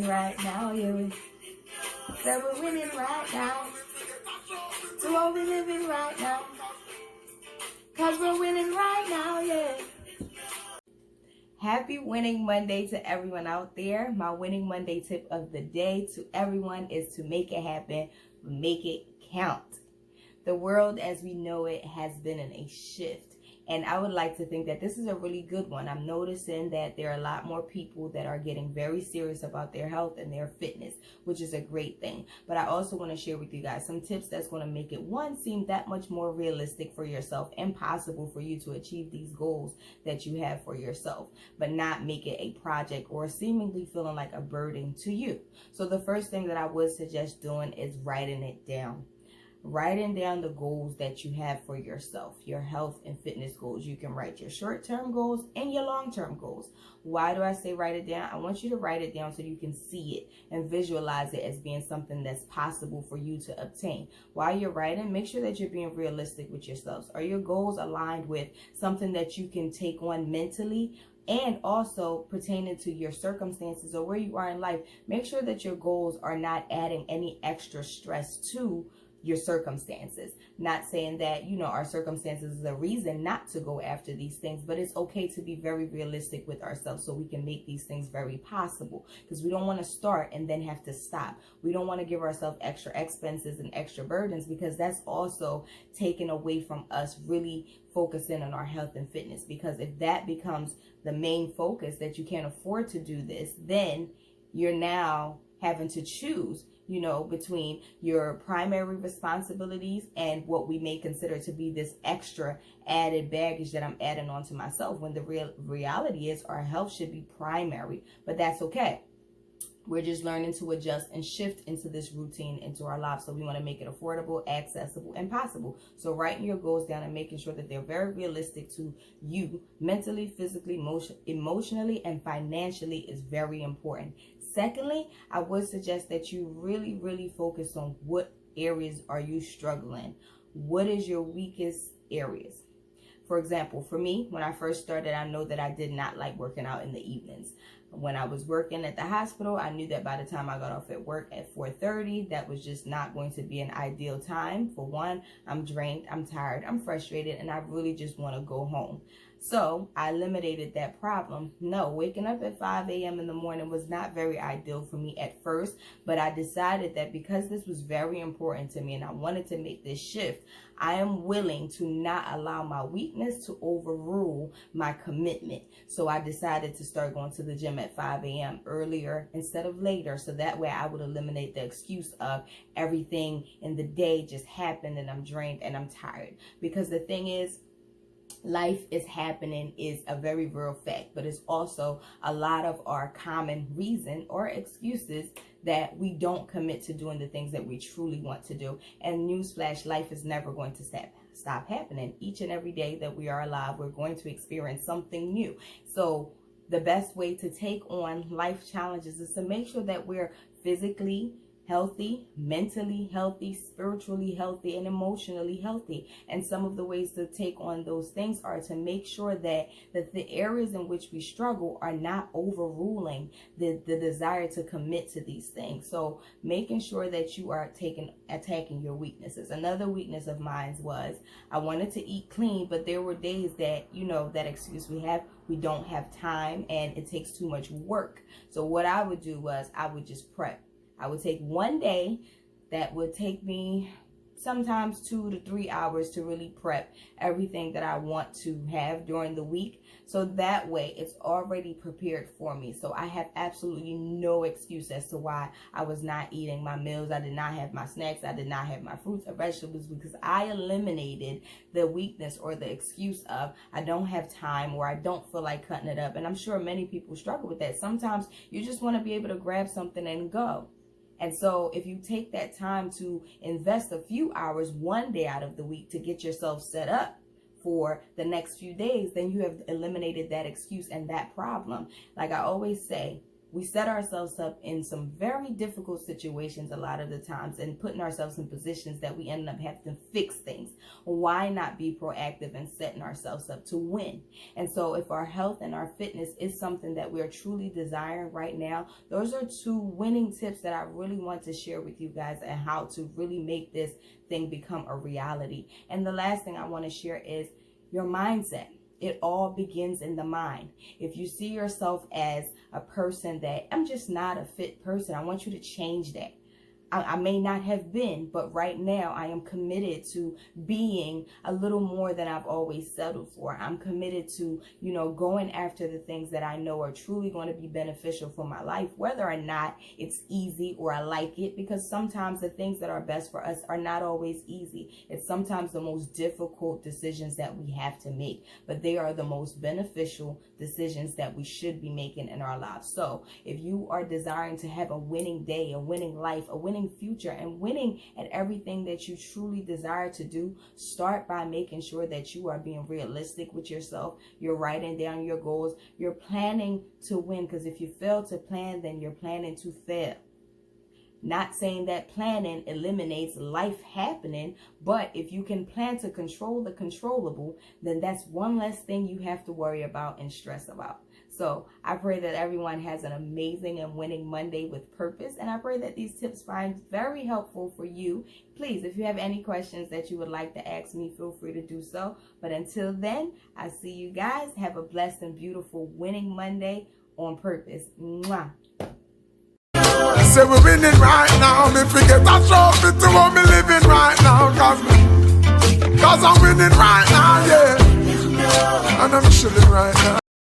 winning right now, yeah. That we're winning right now. So what we living right now. Cause we're winning right now, yeah. Happy Winning Monday to everyone out there. My Winning Monday tip of the day to everyone is to make it happen, make it count. The world as we know it has been in a shift. And I would like to think that this is a really good one. I'm noticing that there are a lot more people that are getting very serious about their health and their fitness, which is a great thing. But I also want to share with you guys some tips that's going to make it, one, seem that much more realistic for yourself and possible for you to achieve these goals that you have for yourself, but not make it a project or seemingly feeling like a burden to you. So the first thing that I would suggest doing is writing it down. Writing down the goals that you have for yourself, your health and fitness goals. You can write your short-term goals and your long-term goals. Why do I say write it down? I want you to write it down so you can see it and visualize it as being something that's possible for you to obtain. While you're writing, make sure that you're being realistic with yourselves. Are your goals aligned with something that you can take on mentally? And also pertaining to your circumstances or where you are in life, make sure that your goals are not adding any extra stress to your circumstances. Not saying that, our circumstances is a reason not to go after these things, but it's okay to be very realistic with ourselves so we can make these things very possible, because we don't want to start and then have to stop. We don't want to give ourselves extra expenses and extra burdens, because that's also taken away from us really focusing on our health and fitness. Because if that becomes the main focus, that you can't afford to do this, then you're now having to choose between your primary responsibilities and what we may consider to be this extra added baggage that I'm adding on to myself, when the reality is our health should be primary. But that's okay. We're just learning to adjust and shift into this routine into our lives. So we want to make it affordable, accessible, and possible. So writing your goals down and making sure that they're very realistic to you mentally, physically, emotionally, and financially is very important. Secondly, I would suggest that you really, really focus on what areas are you struggling. What is your weakest areas? For example, for me, when I first started, I know that I did not like working out in the evenings. When I was working at the hospital, I knew that by the time I got off at work at 4:30, that was just not going to be an ideal time. For one, I'm drained, I'm tired, I'm frustrated, and I really just want to go home. So I eliminated that problem. No, waking up at 5 a.m. in the morning was not very ideal for me at first, but I decided that because this was very important to me and I wanted to make this shift, I am willing to not allow my weakness to overrule my commitment. So I decided to start going to the gym at 5 a.m. earlier instead of later. So that way I would eliminate the excuse of everything in the day just happened and I'm drained and I'm tired. Because the thing is, life is happening is a very real fact, but it's also a lot of our common reason or excuses that we don't commit to doing the things that we truly want to do. And newsflash, life is never going to stop happening. Each and every day that we are alive, we're going to experience something new. So the best way to take on life challenges is to make sure that we're physically healthy, mentally healthy, spiritually healthy, and emotionally healthy. And some of the ways to take on those things are to make sure that the areas in which we struggle are not overruling the desire to commit to these things. So making sure that you are attacking your weaknesses. Another weakness of mine was I wanted to eat clean, but there were days that, that excuse we don't have time and it takes too much work. So what I would do was I would just prep. I would take one day that would take me sometimes 2 to 3 hours to really prep everything that I want to have during the week. So that way it's already prepared for me. So I have absolutely no excuse as to why I was not eating my meals. I did not have my snacks. I did not have my fruits or vegetables, because I eliminated the weakness or the excuse of I don't have time or I don't feel like cutting it up. And I'm sure many people struggle with that. Sometimes you just want to be able to grab something and go. And so if you take that time to invest a few hours one day out of the week to get yourself set up for the next few days, then you have eliminated that excuse and that problem. Like I always say, we set ourselves up in some very difficult situations a lot of the times and putting ourselves in positions that we end up having to fix things. Why not be proactive and setting ourselves up to win? And so if our health and our fitness is something that we're truly desiring right now, those are 2 winning tips that I really want to share with you guys and how to really make this thing become a reality. And the last thing I want to share is your mindset. It all begins in the mind. If you see yourself as a person that I'm just not a fit person, I want you to change that. I may not have been, but right now I am committed to being a little more than I've always settled for. I'm committed to, going after the things that I know are truly going to be beneficial for my life, whether or not it's easy or I like it, because sometimes the things that are best for us are not always easy. It's sometimes the most difficult decisions that we have to make, but they are the most beneficial decisions that we should be making in our lives. So if you are desiring to have a winning day, a winning life, a winning future, and winning at everything that you truly desire to do, start by making sure that you are being realistic with yourself. You're writing down your goals. You're planning to win, because if you fail to plan, then you're planning to fail. Not saying that planning eliminates life happening, but if you can plan to control the controllable, then that's one less thing you have to worry about and stress about. So I pray that everyone has an amazing and winning Monday with purpose. And I pray that these tips find very helpful for you. Please, if you have any questions that you would like to ask me, feel free to do so. But until then, I see you guys. Have a blessed and beautiful winning Monday on purpose. Mwah. Say we're winning right now. Me forget a trophy to what me living right now. Cause I'm winning right now, yeah. And I'm chilling right now.